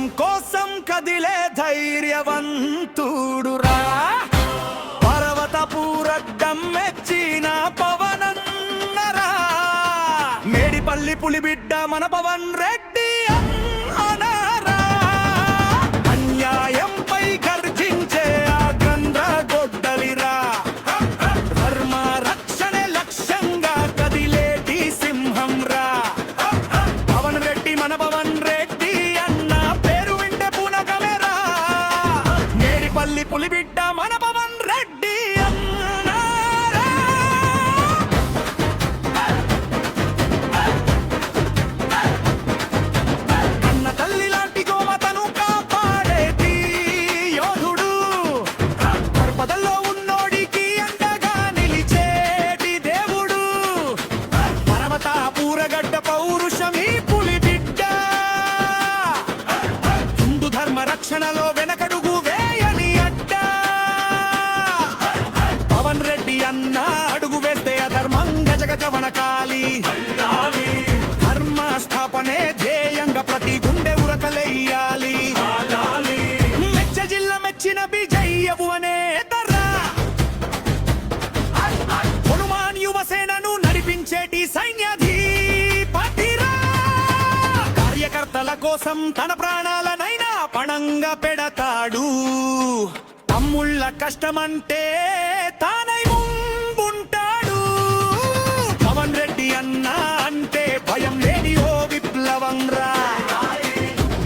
దేశం కోసం కదిలే ధైర్యవంతుడురా పర్వతపురడ్డం మెచ్చిన పవనన్నరా మేడిపల్లి పులిబిడ్డ మన పవన్ రెడ్డి అన్నరా అన్యాయంపై గర్జించే ఆగ్రంథ గొడ్డలిరా ధర్మ రక్షణే లక్ష్యంగా కదిలేటి సింహం రా పవన్ రెడ్డి మన పవన్ రెడ్డి అన్న పేరు వింటే పూనకమేరా మేడిపల్లి పులిబిడ్డ మన పవన్ రెడ్డి అన్నారా అన్న తల్లి లాంటి గోమతను కాపాడేటి యోధుడు పర్వతల్లో ఉన్నోడికి అండగా నిలిచేటి దేవుడు పర్వత పూరగడ్డ పౌరుషమీ పులిబిడ్డ హిందూ ధర్మ రక్షణలో వెనకడుగు వేయని అడ్డ పవన్ రెడ్డి అన్న అడుగు వేస్తే అధర్మం గజగజ వనకాలి ధర్మ స్థాపనే ధ్యేయంగా ప్రతి గుండె ఉరకలేయాలి మెచ్చ జిల్లా మెచ్చిన బిజయ్యవు అనే తరా హనుమాన్ యువసేనను నడిపించేటి సైన్యాధిపతిరా కార్యకర్తల కోసం తన ప్రాణాలనైనా పణంగా పెడతాడు తమ్ముళ్ళ కష్టమంటే తానై ముందుంటాడు పవన్ రెడ్డి అన్న అంటే భయం లేని ఓ విప్లవం రా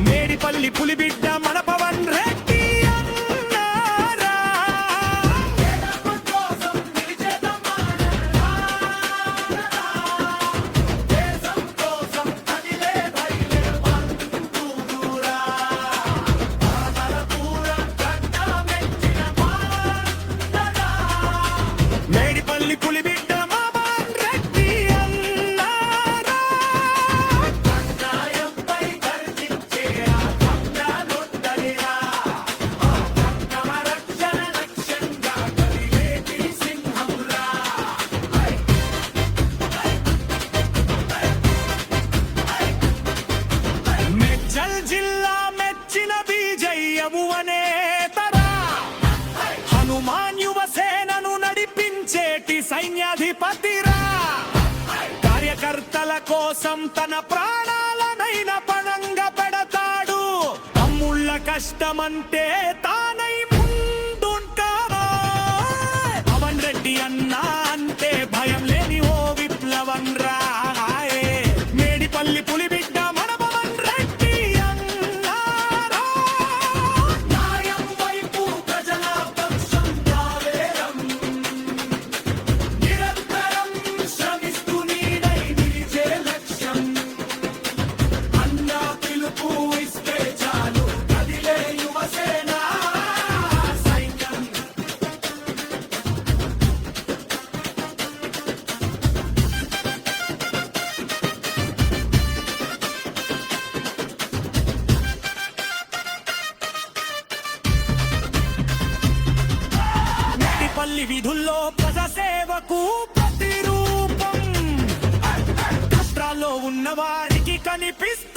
మేడిపల్లి పులిబిడ్డ మన పవన్ రెడ్డి అన్నారా దేశం కోసం కదిలే ధైర్యవంతుడురా మేడిపల్లి పులిబిడ్డ మా పవన్ రెడ్డి అన్నారా అన్యాయంపై గర్జించే ఆగ్రహ గొడ్డలిరా ధర్మ రక్షణ లక్ష్యంగా కదిలేటి సింహం రా మేడ్చల్ జిల్లా మెచ్చిన బిజయ్యవు అనే తరా హనుమాన్ యువసేనను నడిపించేటి సైన్యాధిపతిరా కార్యకర్తల కోసం తన ప్రాణాలనైనా పణంగా పెడతాడు తమ్ముళ్ళ కష్టమంటే తానై ముందుంటాడు పవన్ రెడ్డి అన్న అంటే భయం లేని ఓ విప్లవం రా మేడిపల్లి పులిబిడ్డ మన పవన్ రెడ్డి అన్నారా న్యాయం వైపు ప్రజల పక్షం కావేరం నిరంతరం శ్రమిస్తూ నీడై నిలిచే లక్ష్యం అన్న పిలుపు ఇస్తే చాలు కదిలే యువసేన సైన్యం మేడిపల్లి విధుల్లో ప్రజాసేవకు ప్రతిరూపం కష్టాల్లో ఉన్న వారికి కనిపిస్తే